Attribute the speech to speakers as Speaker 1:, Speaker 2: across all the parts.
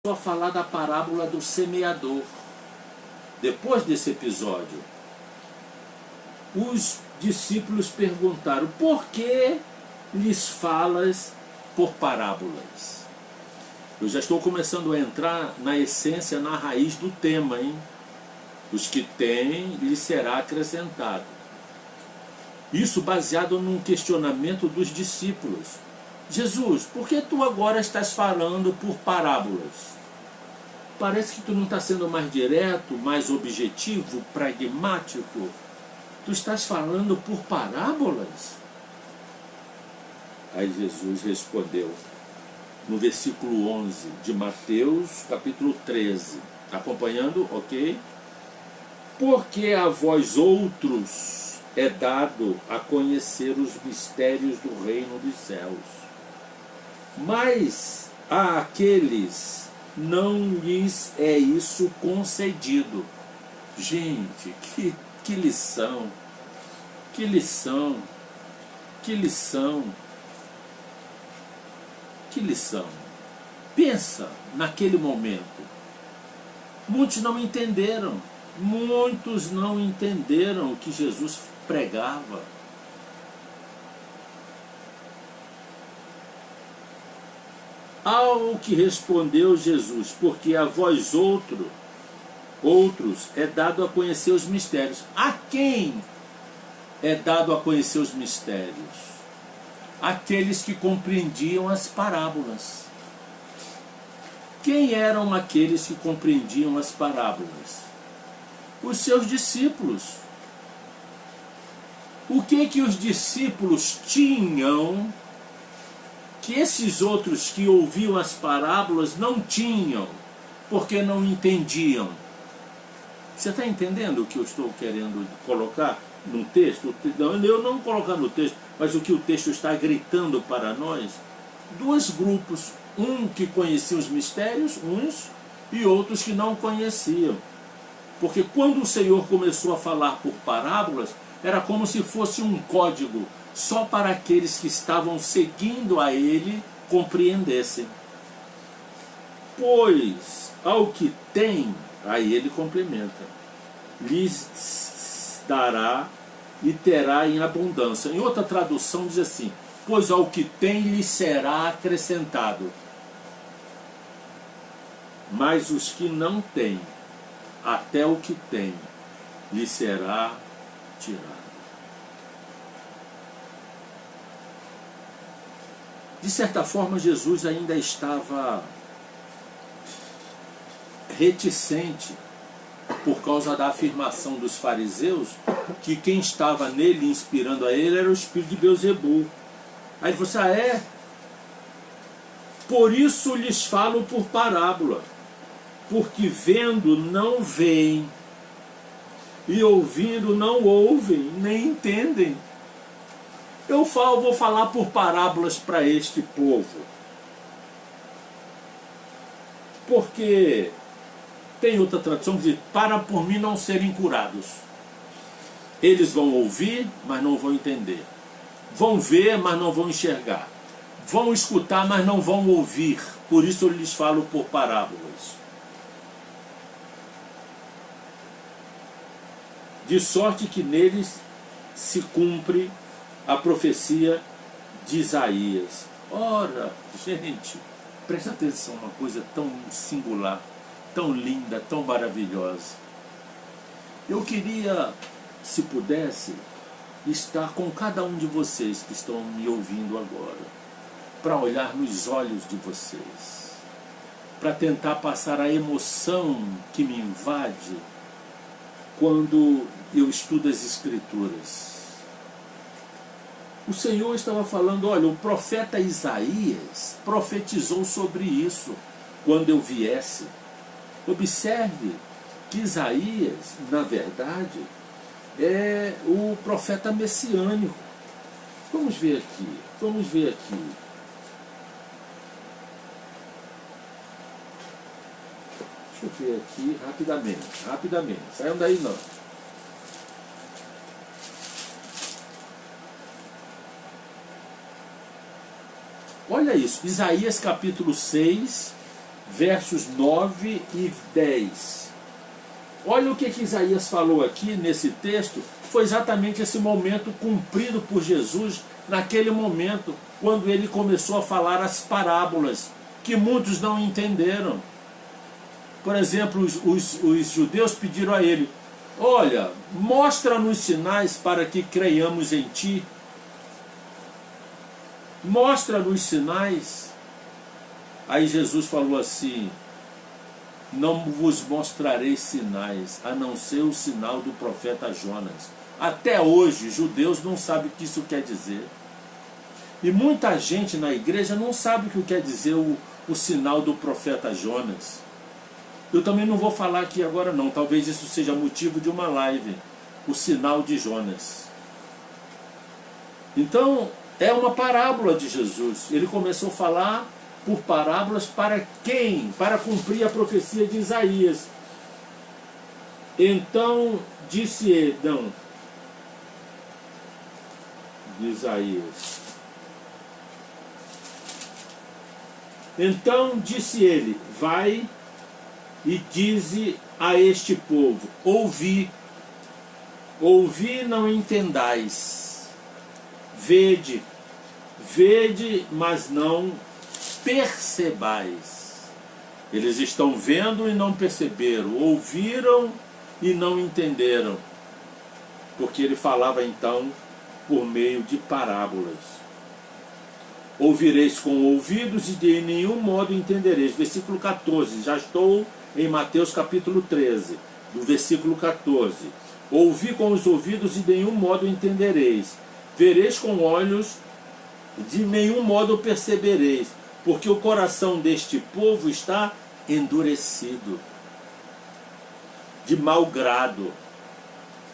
Speaker 1: a falar da parábola do semeador. Depois desse episódio, os discípulos perguntaram: por que lhes falas por parábolas? Eu já estou começando a entrar na essência, na raiz do tema, hein? Os que têm, lhes será acrescentado. Isso baseado num questionamento dos discípulos. Jesus, por que tu agora estás falando por parábolas? Parece que tu não está sendo mais direto, mais objetivo, pragmático. Tu estás falando por parábolas? Aí Jesus respondeu, no versículo 11 de Mateus, capítulo 13. Está acompanhando? Ok? Porque a vós outros é dado a conhecer os mistérios do reino dos céus. Mas a aqueles não lhes é isso concedido. Gente, que lição, que lição, que lição, que lição. Pensa naquele momento. Muitos não entenderam o que Jesus pregava. Ao que respondeu Jesus, porque a vós outros é dado a conhecer os mistérios. A quem é dado a conhecer os mistérios? Aqueles que compreendiam as parábolas. Quem eram aqueles que compreendiam as parábolas? Os seus discípulos. O que os discípulos tinham que esses outros que ouviam as parábolas não tinham, porque não entendiam? Você está entendendo o que eu estou querendo colocar no texto? Eu não colocar no texto, mas o que o texto está gritando para nós. Dois grupos, um que conhecia os mistérios, uns, e outros que não conheciam. Porque quando o Senhor começou a falar por parábolas, era como se fosse um código só para aqueles que estavam seguindo a ele compreendessem. Pois ao que tem, aí ele complementa, lhes dará e terá em abundância. Em outra tradução diz assim, pois ao que tem lhe será acrescentado. Mas os que não têm, até o que tem, lhe será tirado. De certa forma, Jesus ainda estava reticente por causa da afirmação dos fariseus que quem estava nele, inspirando a ele, era o espírito de Beelzebul. Aí você, por isso lhes falo por parábola, porque vendo não veem, e ouvindo não ouvem, nem entendem. Eu vou falar por parábolas para este povo, porque tem outra tradução que diz, para por mim não serem curados. Eles vão ouvir, mas não vão entender. Vão ver, mas não vão enxergar. Vão escutar, mas não vão ouvir. Por isso eu lhes falo por parábolas. De sorte que neles se cumpre a profecia de Isaías. Ora, gente, presta atenção, uma coisa tão singular, tão linda, tão maravilhosa. Eu queria, se pudesse, estar com cada um de vocês que estão me ouvindo agora, para olhar nos olhos de vocês, para tentar passar a emoção que me invade quando eu estudo as Escrituras. O Senhor estava falando, olha, o profeta Isaías profetizou sobre isso quando eu viesse. Observe que Isaías, na verdade, é o profeta messiânico. Vamos ver aqui, vamos ver aqui. Deixa eu ver aqui rapidamente. Saiam daí não. Olha isso, Isaías capítulo 6, versos 9 e 10. Olha o que Isaías falou aqui nesse texto. Foi exatamente esse momento cumprido por Jesus, naquele momento, quando ele começou a falar as parábolas, que muitos não entenderam. Por exemplo, os judeus pediram a ele: olha, mostra-nos sinais para que creiamos em ti. Mostra-nos sinais. Aí Jesus falou assim: não vos mostrarei sinais, a não ser o sinal do profeta Jonas. Até hoje, judeus não sabem o que isso quer dizer. E muita gente na igreja não sabe o que quer dizer o sinal do profeta Jonas. Eu também não vou falar aqui agora não, talvez isso seja motivo de uma live. O sinal de Jonas. Então, é uma parábola de Jesus. Ele começou a falar por parábolas para quem? Para cumprir a profecia de Isaías. Então disse Edão, de Isaías. Então disse ele: vai e dize a este povo: ouvi, ouvi, não entendais. Vede, vede, mas não percebais. Eles estão vendo e não perceberam, ouviram e não entenderam, porque ele falava então por meio de parábolas. Ouvireis com ouvidos e de nenhum modo entendereis. Versículo 14, já estou em Mateus capítulo 13, do versículo 14. Ouvi com os ouvidos e de nenhum modo entendereis. Vereis com olhos, de nenhum modo percebereis, porque o coração deste povo está endurecido, de mau grado.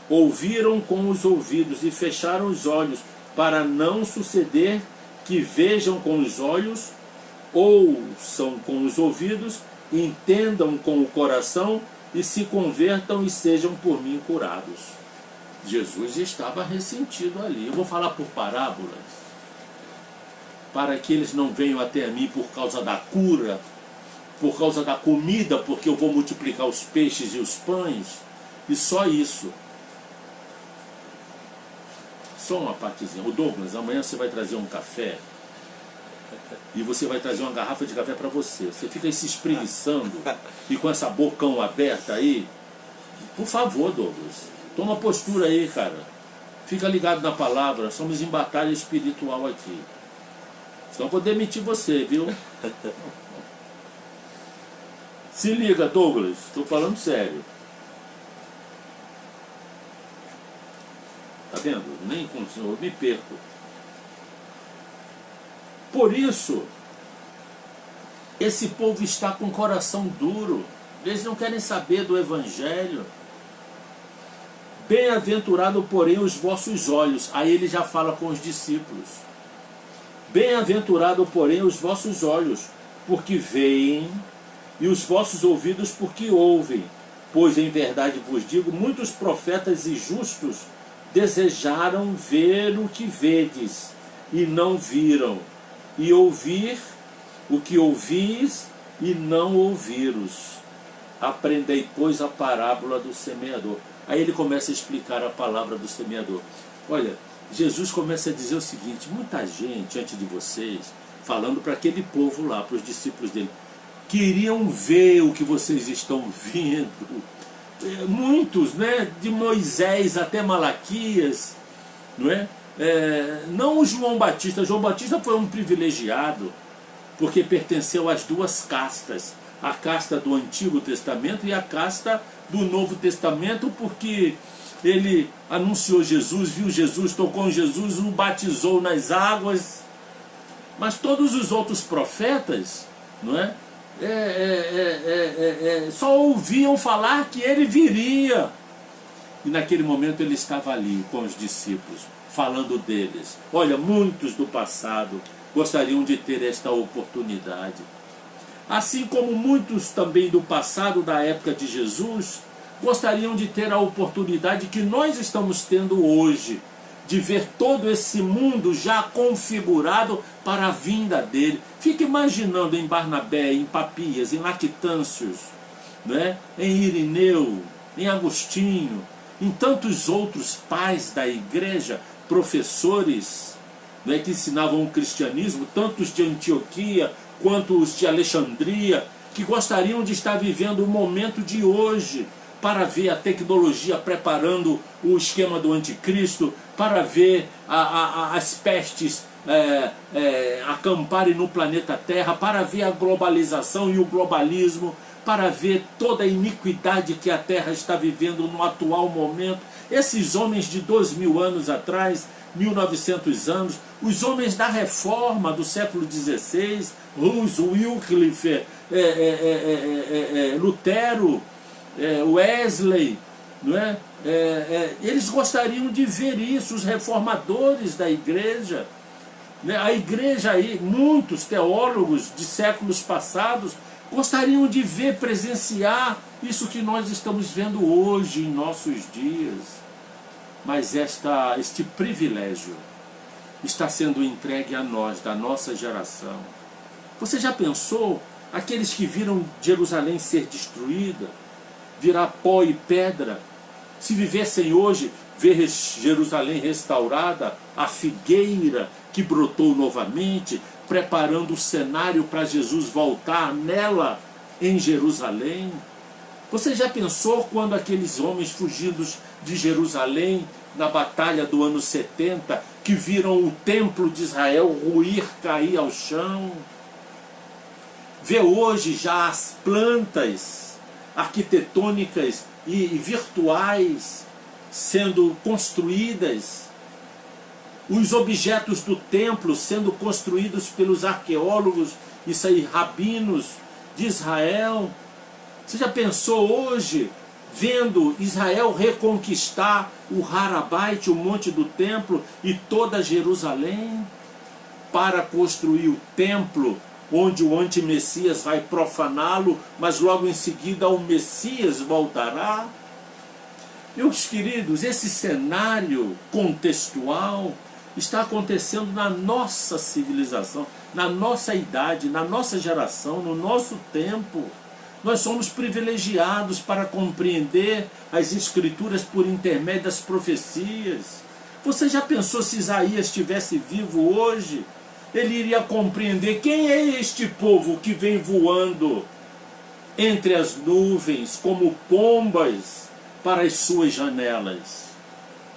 Speaker 1: Ouviram com os ouvidos e fecharam os olhos, para não suceder que vejam com os olhos, ouçam com os ouvidos, entendam com o coração e se convertam e sejam por mim curados. Jesus estava ressentido ali. Eu vou falar por parábolas, para que eles não venham até mim por causa da cura, por causa da comida, porque eu vou multiplicar os peixes e os pães, e só isso. Só uma partezinha. O Douglas, amanhã você vai trazer um café, e você vai trazer uma garrafa de café para você. Você fica aí se espreguiçando, e com essa bocão aberta aí. Por favor, Douglas, toma postura aí, cara. Fica ligado na palavra, somos em batalha espiritual aqui. Senão eu vou demitir você, viu? Se liga, Douglas, estou falando sério. Tá vendo? Nem com o senhor, eu me perco. Por isso, esse povo está com o coração duro. Eles não querem saber do Evangelho. Bem-aventurado, porém, os vossos olhos. Aí ele já fala com os discípulos. Bem-aventurado, porém, os vossos olhos, porque veem, e os vossos ouvidos, porque ouvem. Pois, em verdade vos digo, muitos profetas e justos desejaram ver o que vedes, e não viram, e ouvir o que ouvis, e não ouviros. Aprendei, pois, a parábola do semeador. Aí ele começa a explicar a palavra do semeador. Olha, Jesus começa a dizer o seguinte: muita gente antes de vocês, falando para aquele povo lá, para os discípulos dele, queriam ver o que vocês estão vendo. Muitos, né, de Moisés até Malaquias, não é? Não o João Batista. João Batista foi um privilegiado, porque pertenceu às duas castas, a casta do Antigo Testamento e a casta do Novo Testamento, porque ele anunciou Jesus, viu Jesus, tocou em Jesus, o batizou nas águas. Mas todos os outros profetas, não é? Só ouviam falar que ele viria. E naquele momento ele estava ali com os discípulos, falando deles. Olha, muitos do passado gostariam de ter esta oportunidade. Assim como muitos também do passado, da época de Jesus, gostariam de ter a oportunidade que nós estamos tendo hoje, de ver todo esse mundo já configurado para a vinda dele. Fica imaginando em Barnabé, em Papias, em Lactâncios, né? Em Irineu, em Agostinho, em tantos outros pais da igreja, professores, né, que ensinavam o cristianismo, tantos de Antioquia quanto os de Alexandria, que gostariam de estar vivendo o momento de hoje, para ver a tecnologia preparando o esquema do anticristo, para ver as pestes acamparem no planeta Terra, para ver a globalização e o globalismo, para ver toda a iniquidade que a Terra está vivendo no atual momento. Esses homens de 2000 anos atrás, 1900 anos, os homens da reforma do século XVI, Wycliffe, Lutero, Wesley, não é? Eles gostariam de ver isso, os reformadores da igreja, né? A igreja aí, muitos teólogos de séculos passados gostariam de ver, presenciar isso que nós estamos vendo hoje em nossos dias. Mas este privilégio está sendo entregue a nós, da nossa geração. Você já pensou aqueles que viram Jerusalém ser destruída, virar pó e pedra, se vivessem hoje, ver Jerusalém restaurada, a figueira que brotou novamente, preparando o cenário para Jesus voltar nela, em Jerusalém? Você já pensou quando aqueles homens fugidos de Jerusalém, na batalha do ano 70, que viram o templo de Israel ruir, cair ao chão? Vê hoje já as plantas arquitetônicas e virtuais sendo construídas, os objetos do templo sendo construídos pelos arqueólogos e rabinos de Israel. Você já pensou hoje, vendo Israel reconquistar o Harabait, o monte do templo, e toda Jerusalém, para construir o templo onde o antimessias vai profaná-lo, mas logo em seguida o Messias voltará? Meus queridos, esse cenário contextual está acontecendo na nossa civilização, na nossa idade, na nossa geração, no nosso tempo. Nós somos privilegiados para compreender as Escrituras por intermédio das profecias. Você já pensou, se Isaías estivesse vivo hoje, ele iria compreender quem é este povo que vem voando entre as nuvens como pombas para as suas janelas?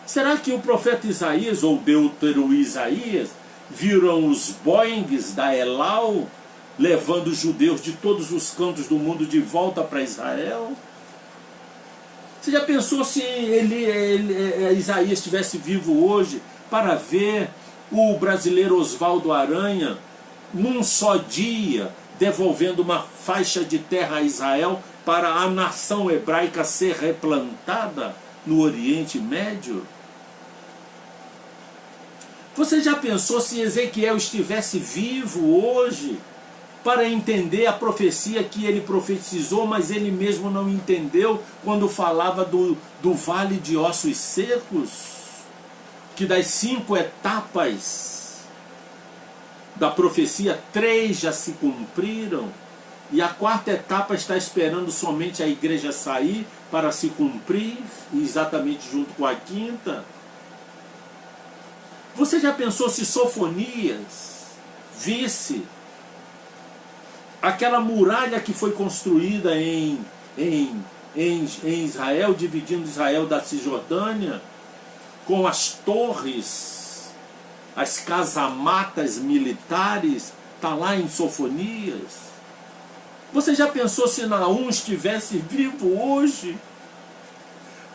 Speaker 1: Será que o profeta Isaías, ou Deutero Isaías, viram os Boeings da Elal levando os judeus de todos os cantos do mundo de volta para Israel? Você já pensou se Isaías estivesse vivo hoje para ver o brasileiro Oswaldo Aranha, num só dia, devolvendo uma faixa de terra a Israel para a nação hebraica ser replantada no Oriente Médio? Você já pensou se Ezequiel estivesse vivo hoje para entender a profecia que ele profetizou, mas ele mesmo não entendeu quando falava do vale de ossos secos? Que das 5 etapas da profecia, 3 já se cumpriram, e a 4ª etapa está esperando somente a igreja sair para se cumprir, exatamente junto com a 5ª. Você já pensou se Sofonias visse aquela muralha que foi construída em Israel, dividindo Israel da Cisjordânia, com as torres, as casamatas militares, está lá em Sofonias? Você já pensou se Naum estivesse vivo hoje,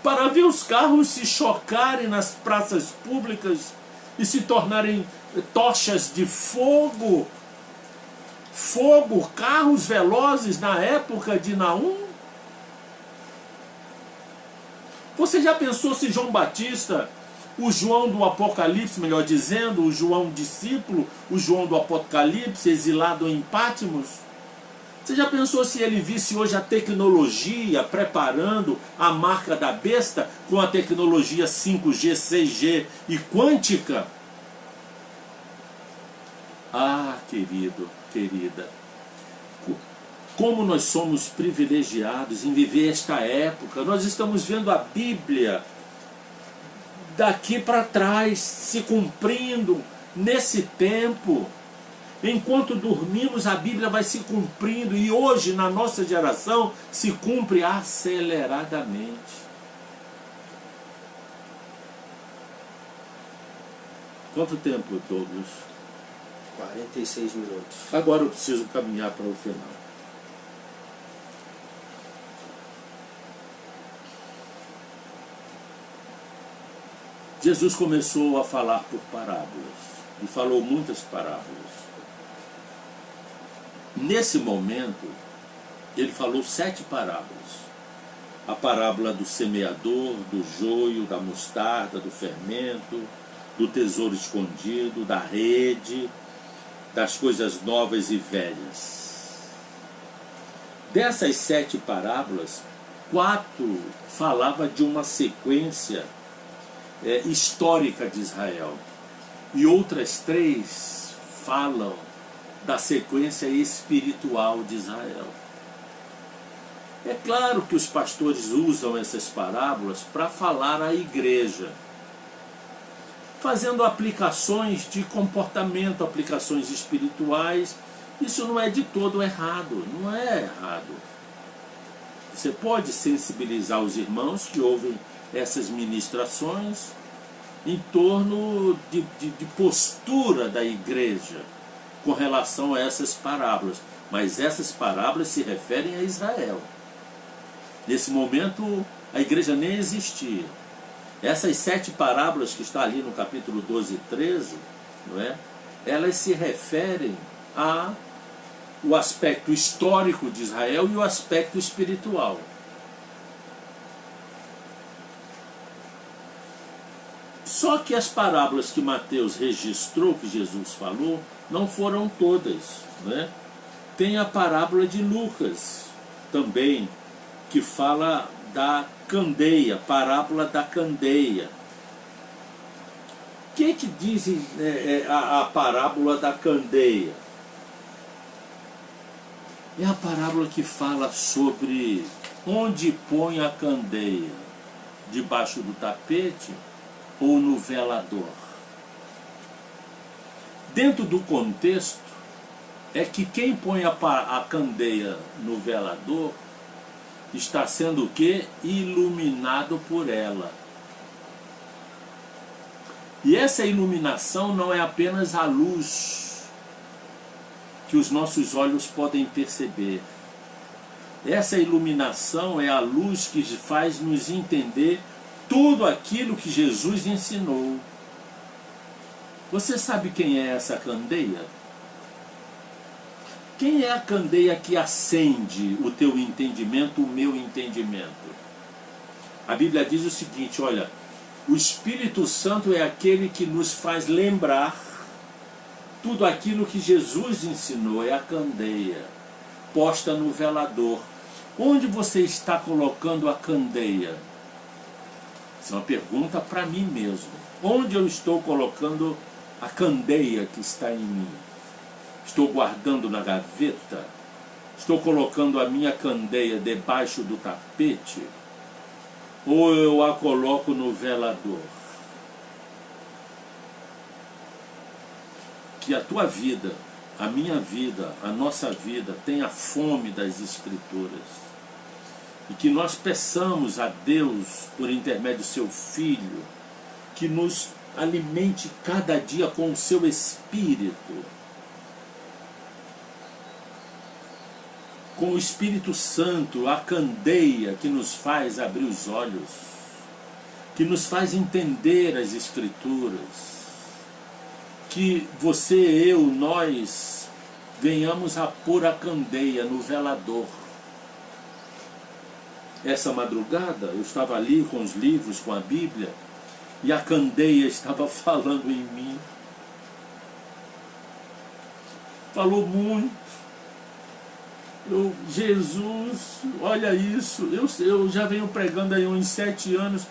Speaker 1: para ver os carros se chocarem nas praças públicas e se tornarem tochas de fogo? Carros velozes na época de Naum? Você já pensou se João Batista, o João do Apocalipse, melhor dizendo, o João discípulo, o João do Apocalipse, exilado em Patmos, Você já pensou se ele visse hoje a tecnologia preparando a marca da besta com a tecnologia 5G, 6G e quântica? Ah, querido, querida, como nós somos privilegiados em viver esta época. Nós estamos vendo a Bíblia daqui para trás se cumprindo nesse tempo. Enquanto dormimos, a Bíblia vai se cumprindo, e hoje, na nossa geração, se cumpre aceleradamente. Quanto tempo, Douglas?
Speaker 2: 46 minutos.
Speaker 1: Agora eu preciso caminhar para o final. Jesus começou a falar por parábolas, e falou muitas parábolas. Nesse momento, ele falou 7 parábolas. A parábola do semeador, do joio, da mostarda, do fermento, do tesouro escondido, da rede, das coisas novas e velhas. Dessas 7 parábolas, 4 falava de uma sequência histórica de Israel, e outras 3 falam da sequência espiritual de Israel. É claro que os pastores usam essas parábolas para falar à igreja, fazendo aplicações de comportamento, aplicações espirituais. Isso não é de todo errado, não é errado. Você pode sensibilizar os irmãos que ouvem essas ministrações em torno de postura da igreja com relação a essas parábolas. Mas essas parábolas se referem a Israel. Nesse momento, a igreja nem existia. Essas 7 parábolas que está ali no capítulo 12 e 13, não é? Elas se referem ao aspecto histórico de Israel e o aspecto espiritual. Só que as parábolas que Mateus registrou, que Jesus falou, não foram todas, né? Tem a parábola de Lucas também, que fala da candeia, parábola da candeia. O que diz a parábola da candeia? É a parábola que fala sobre onde põe a candeia, debaixo do tapete ou no velador. Dentro do contexto, é que quem põe a candeia no velador está sendo o quê? Iluminado por ela. E essa iluminação não é apenas a luz que os nossos olhos podem perceber. Essa iluminação é a luz que faz nos entender tudo aquilo que Jesus ensinou. Você sabe quem é essa candeia? Quem é a candeia que acende o teu entendimento, o meu entendimento? A Bíblia diz o seguinte, olha, o Espírito Santo é aquele que nos faz lembrar tudo aquilo que Jesus ensinou, é a candeia posta no velador. Onde você está colocando a candeia? Essa é uma pergunta para mim mesmo. Onde eu estou colocando a candeia que está em mim? Estou guardando na gaveta? Estou colocando a minha candeia debaixo do tapete? Ou eu a coloco no velador? Que a tua vida, a minha vida, a nossa vida tenha fome das Escrituras. E que nós peçamos a Deus, por intermédio do seu Filho, que nos alimente cada dia com o seu Espírito. Com o Espírito Santo, a candeia que nos faz abrir os olhos, que nos faz entender as Escrituras. Que você, eu, nós venhamos a pôr a candeia no velador. Essa madrugada eu estava ali com os livros, com a Bíblia, e a candeia estava falando em mim. Falou muito. Jesus, olha isso, eu já venho pregando aí uns 7 anos.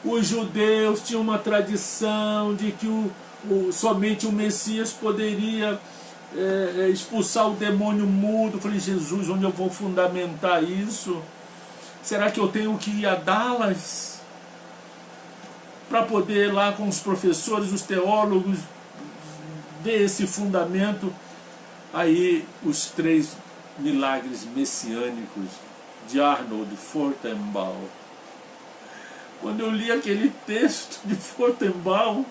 Speaker 1: Os judeus tinham uma tradição de que somente o Messias poderia expulsar o demônio mudo. Eu falei, Jesus, onde eu vou fundamentar isso? Será que eu tenho que ir a Dallas para poder lá com os professores, os teólogos, ver esse fundamento? Aí os 3 milagres messiânicos de Arnold Fortenbaum. Quando eu li aquele texto de Fortenbaum,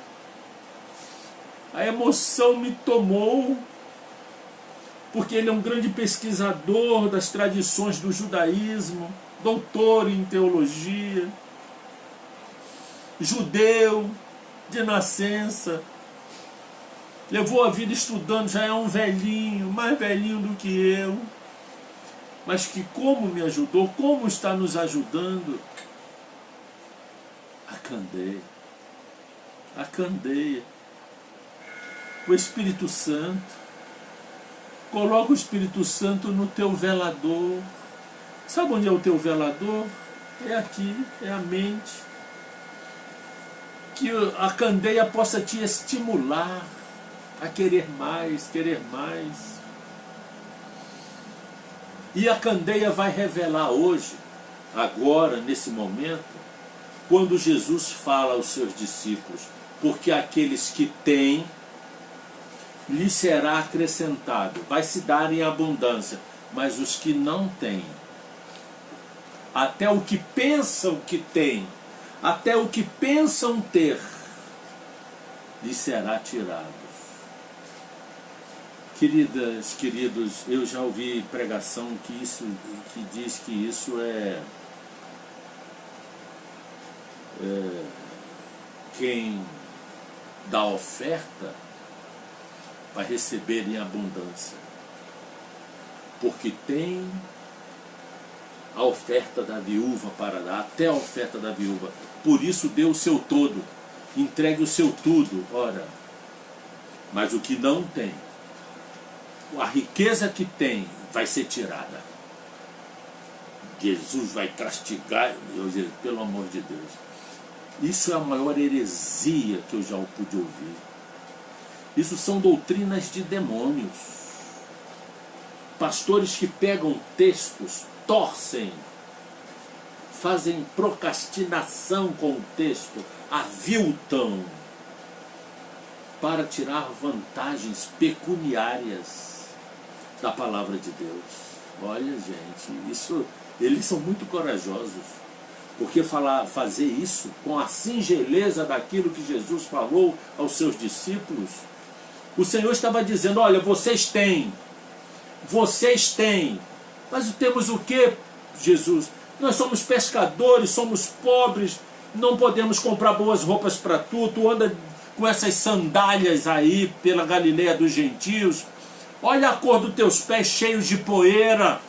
Speaker 1: a emoção me tomou, porque ele é um grande pesquisador das tradições do judaísmo, doutor em teologia, judeu de nascença, levou a vida estudando, já é um velhinho, mais velhinho do que eu, mas que como me ajudou, como está nos ajudando, a candeia, o Espírito Santo. Coloca o Espírito Santo no teu velador. Sabe onde é o teu velador? É aqui, é a mente. Que a candeia possa te estimular a querer mais, querer mais. E a candeia vai revelar hoje, agora, nesse momento, quando Jesus fala aos seus discípulos, porque aqueles que têm, lhe será acrescentado, vai se dar em abundância, mas os que não têm, até o que pensam que têm, até o que pensam ter, lhe será tirado. Queridas, queridos, eu já ouvi pregação que diz que isso quem dá oferta vai receber em abundância, porque tem a oferta da viúva para dar, até a oferta da viúva. Por isso dê o seu todo, entregue o seu tudo. Ora, mas o que não tem, a riqueza que tem, vai ser tirada. Jesus vai castigar, pelo amor de Deus. Isso é a maior heresia que eu já pude ouvir. Isso são doutrinas de demônios. Pastores que pegam textos, torcem, fazem procrastinação com o texto, aviltam, para tirar vantagens pecuniárias da palavra de Deus. Olha, gente, eles são muito corajosos. Porque fazer isso com a singeleza daquilo que Jesus falou aos seus discípulos. O Senhor estava dizendo, olha, vocês têm, mas temos o que, Jesus? Nós somos pescadores, somos pobres, não podemos comprar boas roupas para tu anda com essas sandálias aí pela Galileia dos gentios, olha a cor dos teus pés cheios de poeira,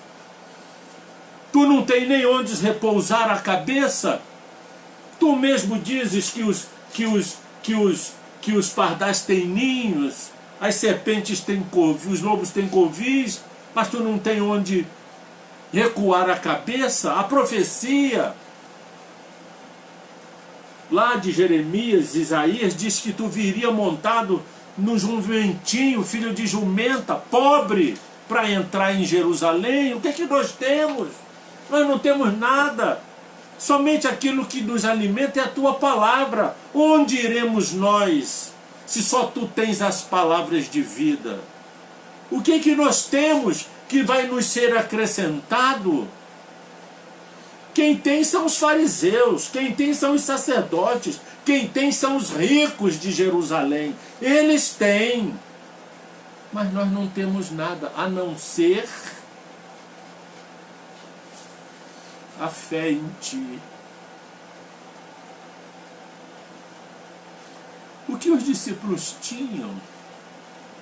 Speaker 1: tu não tem nem onde repousar a cabeça, tu mesmo dizes que os pardais têm ninhos, as serpentes têm covis, os lobos têm covis, mas tu não tem onde recuar a cabeça. A profecia lá de Jeremias, Isaías, diz que tu viria montado num jumentinho, filho de jumenta, pobre, para entrar em Jerusalém. O que é que nós temos? Nós não temos nada. Somente aquilo que nos alimenta é a tua palavra. Onde iremos nós, se só tu tens as palavras de vida? O que é que nós temos que vai nos ser acrescentado? Quem tem são os fariseus, quem tem são os sacerdotes, quem tem são os ricos de Jerusalém. Eles têm, mas nós não temos nada, a não ser a fé em ti. O que os discípulos tinham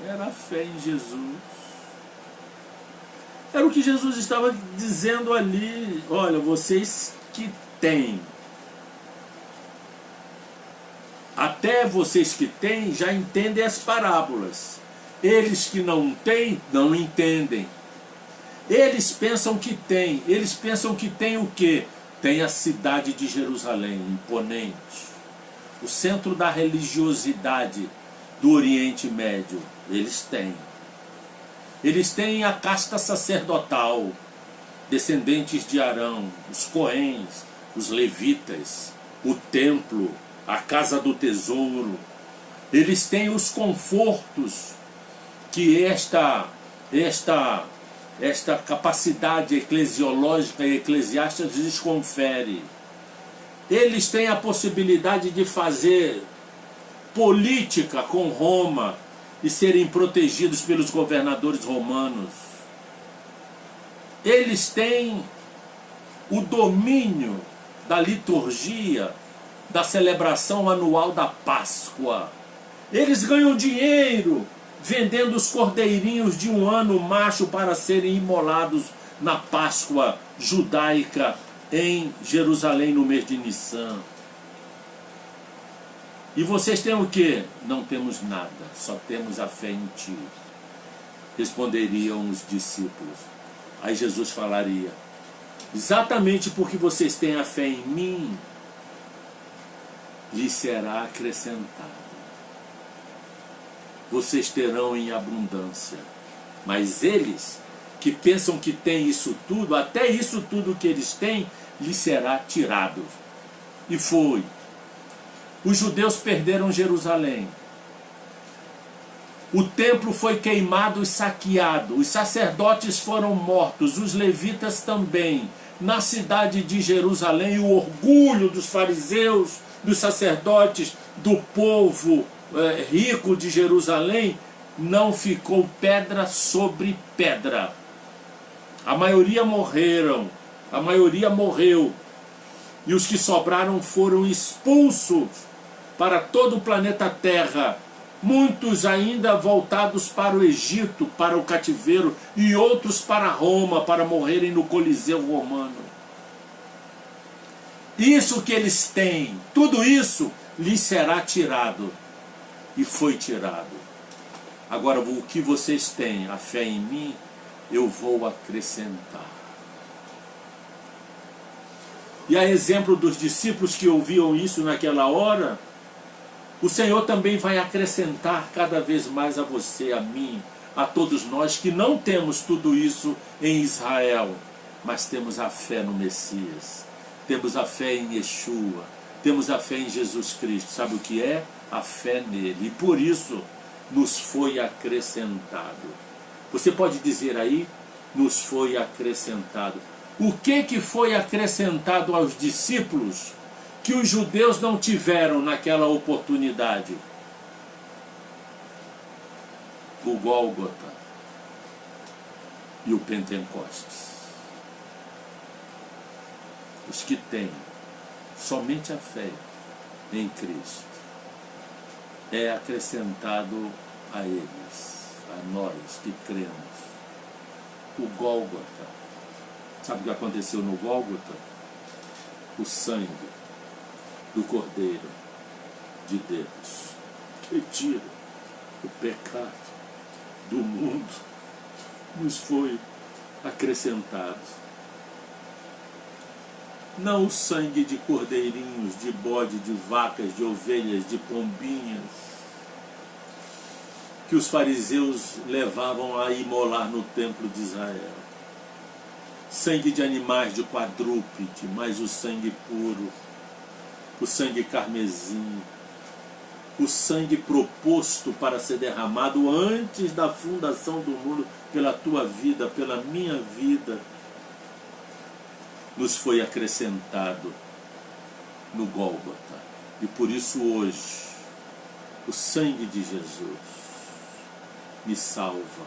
Speaker 1: era a fé em Jesus. Era o que Jesus estava dizendo ali. Olha, vocês que têm, até vocês que têm já entendem as parábolas. Eles que não têm, não entendem. Eles pensam que tem o quê? Tem a cidade de Jerusalém, imponente, o centro da religiosidade do Oriente Médio. Eles têm a casta sacerdotal, descendentes de Arão, os coéns, os levitas, o templo, a casa do tesouro. Eles têm os confortos que esta capacidade eclesiológica e eclesiástica lhes confere. Eles têm a possibilidade de fazer política com Roma e serem protegidos pelos governadores romanos. Eles têm o domínio da liturgia, da celebração anual da Páscoa. Eles ganham dinheiro vendendo os cordeirinhos de um ano macho para serem imolados na Páscoa judaica em Jerusalém no mês de Nissan. E vocês têm o quê? Não temos nada, só temos a fé em ti. Responderiam os discípulos. Aí Jesus falaria: exatamente porque vocês têm a fé em mim, lhes será acrescentado. Vocês terão em abundância. Mas eles que pensam que têm isso tudo, até isso tudo que eles têm, lhes será tirado. E foi. Os judeus perderam Jerusalém. O templo foi queimado e saqueado. Os sacerdotes foram mortos, os levitas também. Na cidade de Jerusalém, o orgulho dos fariseus, dos sacerdotes, do povo rico de Jerusalém, não ficou pedra sobre pedra. A maioria morreu. E os que sobraram foram expulsos para todo o planeta Terra. Muitos ainda voltados para o Egito, para o cativeiro, e outros para Roma, para morrerem no Coliseu Romano. Isso que eles têm, tudo isso lhes será tirado. E foi tirado. Agora, o que vocês têm, a fé em mim, eu vou acrescentar. E a exemplo dos discípulos que ouviam isso naquela hora, o Senhor também vai acrescentar cada vez mais a você, a mim, a todos nós que não temos tudo isso em Israel, mas temos a fé no Messias, temos a fé em Yeshua, temos a fé em Jesus Cristo. Sabe o que é? A fé nele. E por isso nos foi acrescentado. Você pode dizer aí, nos foi acrescentado. O que foi acrescentado aos discípulos que os judeus não tiveram naquela oportunidade? O Gólgota e o Pentecostes. Os que têm somente a fé em Cristo é acrescentado a eles, a nós que cremos. O Gólgota. Sabe o que aconteceu no Gólgota? O sangue do Cordeiro de Deus, que tira o pecado do mundo, nos foi acrescentado. Não o sangue de cordeirinhos, de bode, de vacas, de ovelhas, de pombinhas, que os fariseus levavam a imolar no templo de Israel. Sangue de animais de quadrúpede, mas o sangue puro, o sangue carmesim, o sangue proposto para ser derramado antes da fundação do mundo pela tua vida, pela minha vida, nos foi acrescentado no Gólgota. E por isso hoje, o sangue de Jesus me salva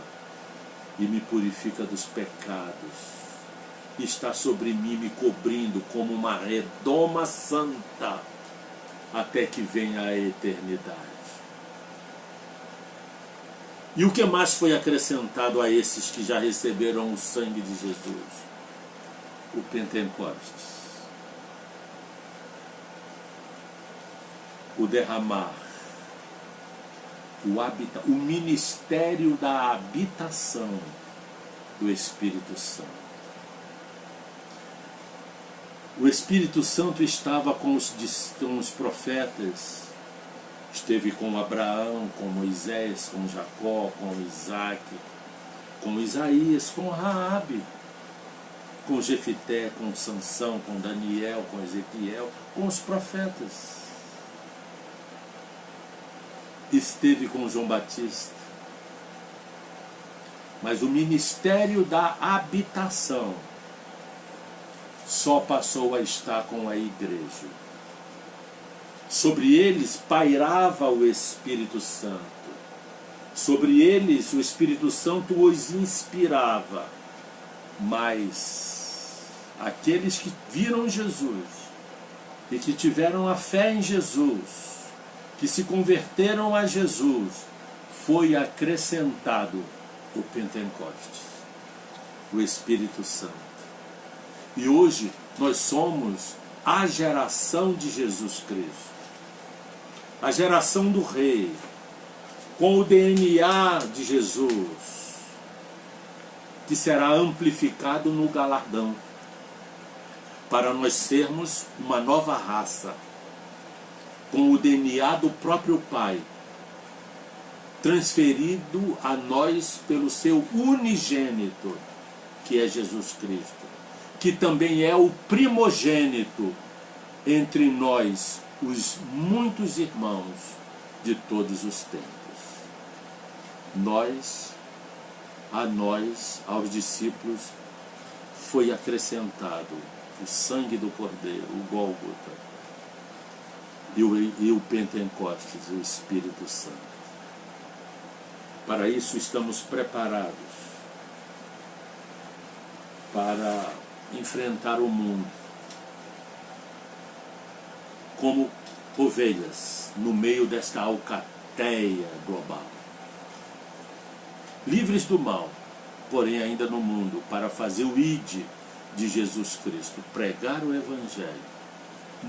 Speaker 1: e me purifica dos pecados. Está sobre mim, me cobrindo como uma redoma santa, até que venha a eternidade. E o que mais foi acrescentado a esses que já receberam o sangue de Jesus? O Pentecostes. O derramar. O ministério da habitação do Espírito Santo. O Espírito Santo estava com os profetas, esteve com Abraão, com Moisés, com Jacó, com Isaac, com Isaías, com Raabe, com Jefité, com Sansão, com Daniel, com Ezequiel, com os profetas. Esteve com João Batista. Mas o ministério da habitação só passou a estar com a igreja. Sobre eles pairava o Espírito Santo. Sobre eles o Espírito Santo os inspirava. Mas aqueles que viram Jesus e que tiveram a fé em Jesus, que se converteram a Jesus, foi acrescentado o Pentecostes, o Espírito Santo. E hoje nós somos a geração de Jesus Cristo, a geração do Rei, com o DNA de Jesus, que será amplificado no galardão, para nós sermos uma nova raça, com o DNA do próprio Pai, transferido a nós pelo seu unigênito, que é Jesus Cristo, que também é o primogênito entre nós, os muitos irmãos de todos os tempos. Aos discípulos, foi acrescentado o sangue do Cordeiro, o Gólgota, e o Pentecostes, o Espírito Santo. Para isso estamos preparados para enfrentar o mundo como ovelhas no meio desta alcateia global, livres do mal, porém ainda no mundo, para fazer o ide de Jesus Cristo, pregar o Evangelho,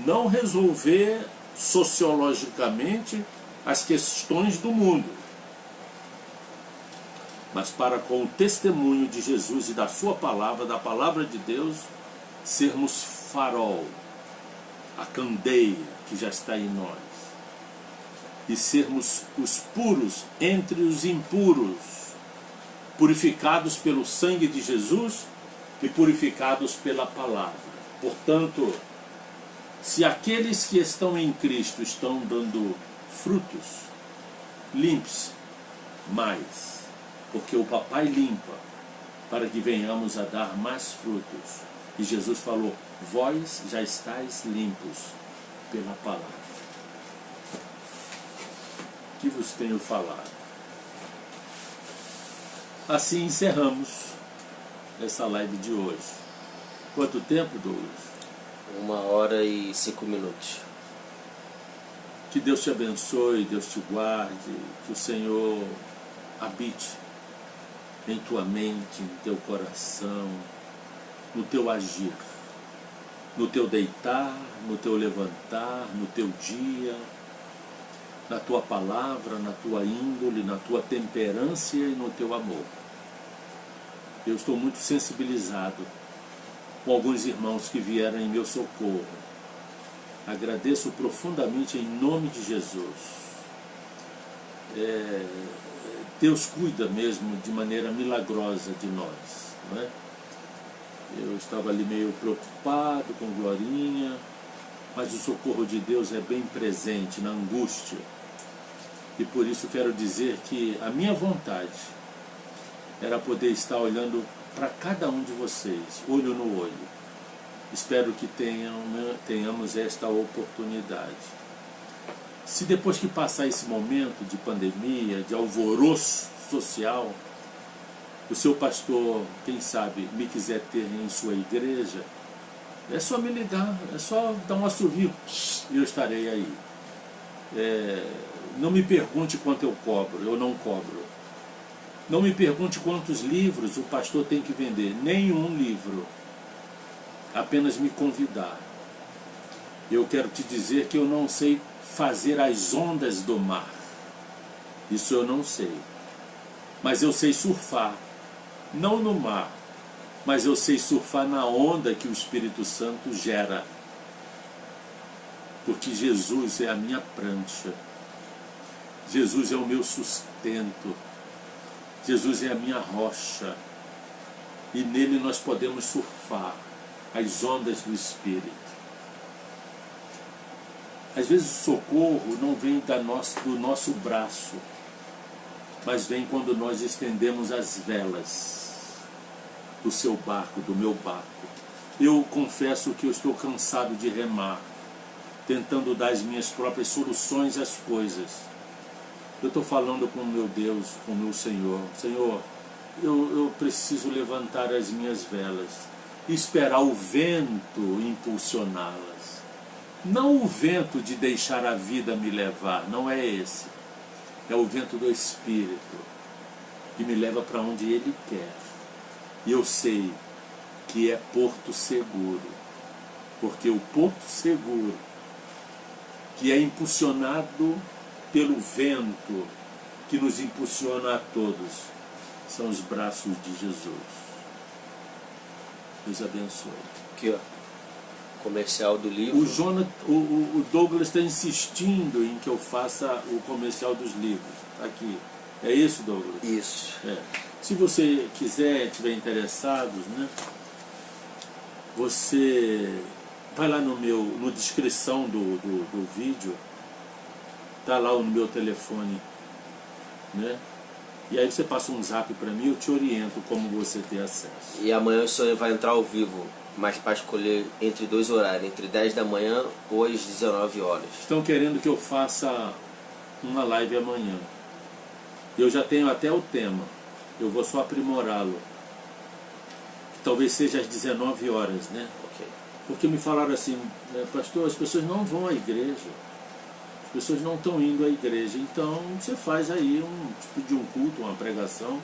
Speaker 1: não resolver sociologicamente as questões do mundo, mas para, com o testemunho de Jesus e da sua palavra, da palavra de Deus, sermos farol, a candeia que já está em nós, e sermos os puros entre os impuros, purificados pelo sangue de Jesus e purificados pela palavra. Portanto, se aqueles que estão em Cristo estão dando frutos, limpe-se mais, porque o Papai limpa, para que venhamos a dar mais frutos. E Jesus falou: vós já estáis limpos pela palavra que vos tenho falado. Assim encerramos essa live de hoje. Quanto tempo, Douglas?
Speaker 2: 1h05.
Speaker 1: Que Deus te abençoe, Deus te guarde, que o Senhor habite em tua mente, em teu coração, no teu agir, no teu deitar, no teu levantar, no teu dia, na tua palavra, na tua índole, na tua temperança e no teu amor. Eu estou muito sensibilizado com alguns irmãos que vieram em meu socorro. Agradeço profundamente em nome de Jesus. Deus cuida mesmo de maneira milagrosa de nós, não é? Eu estava ali meio preocupado com Glorinha, mas o socorro de Deus é bem presente na angústia. E por isso quero dizer que a minha vontade era poder estar olhando para cada um de vocês, olho no olho. Espero que tenhamos esta oportunidade. Se depois que passar esse momento de pandemia, de alvoroço social, o seu pastor, quem sabe, me quiser ter em sua igreja, é só me ligar, é só dar um assovio e eu estarei aí. Não me pergunte quanto eu cobro, eu não cobro. Não me pergunte quantos livros o pastor tem que vender, nenhum livro. Apenas me convidar. Eu quero te dizer que eu não sei fazer as ondas do mar. Isso eu não sei. Mas eu sei surfar não no mar, mas eu sei surfar na onda que o Espírito Santo gera. Porque Jesus é a minha prancha. Jesus é o meu sustento. Jesus é a minha rocha. E nele nós podemos surfar as ondas do Espírito. Às vezes o socorro não vem do nosso braço, mas vem quando nós estendemos as velas do seu barco, do meu barco. Eu confesso que eu estou cansado de remar, tentando dar as minhas próprias soluções às coisas. Eu estou falando com o meu Deus, com o meu Senhor. Senhor, eu preciso levantar as minhas velas e esperar o vento impulsioná-las. Não o vento de deixar a vida me levar, não é esse. É o vento do Espírito, que me leva para onde Ele quer. E eu sei que é porto seguro, porque o porto seguro, que é impulsionado pelo vento, que nos impulsiona a todos, são os braços de Jesus. Deus abençoe.
Speaker 2: Aqui, ó. Comercial do livro.
Speaker 1: O Douglas está insistindo em que eu faça o comercial dos livros. Aqui. É isso, Douglas?
Speaker 2: Isso.
Speaker 1: É. Se você quiser, estiver interessado, né, você vai lá no descrição do vídeo, está lá no meu telefone, né? E aí você passa um zap para mim, eu te oriento como você ter acesso.
Speaker 2: E amanhã o senhor vai entrar ao vivo, mas para escolher entre dois horários, entre 10 da manhã ou às 19 horas.
Speaker 1: Estão querendo que eu faça uma live amanhã. Eu já tenho até o tema, eu vou só aprimorá-lo. Talvez seja às 19 horas, né?
Speaker 2: Ok.
Speaker 1: Porque me falaram assim, pastor, as pessoas não vão à igreja. As pessoas não estão indo à igreja. Então você faz aí um tipo de um culto, uma pregação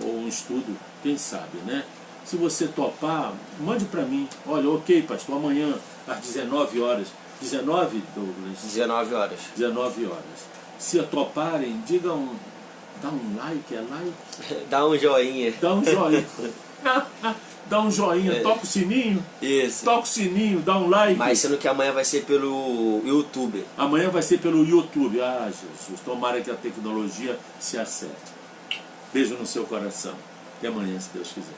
Speaker 1: ou um estudo, quem sabe, né? Se você topar, mande para mim. Olha, ok, pastor, amanhã às 19 horas. 19, Douglas?
Speaker 2: 19 horas.
Speaker 1: 19 horas. Se toparem, dá um like, é like?
Speaker 2: Dá um joinha.
Speaker 1: Dá um joinha. Dá um joinha, toca o sininho.
Speaker 2: Isso.
Speaker 1: Toca o sininho, dá um like.
Speaker 2: Mas sendo que amanhã vai ser pelo YouTube.
Speaker 1: Amanhã vai ser pelo YouTube. Ah, Jesus, tomara que a tecnologia se acerte. Beijo no seu coração. Até amanhã, se Deus quiser.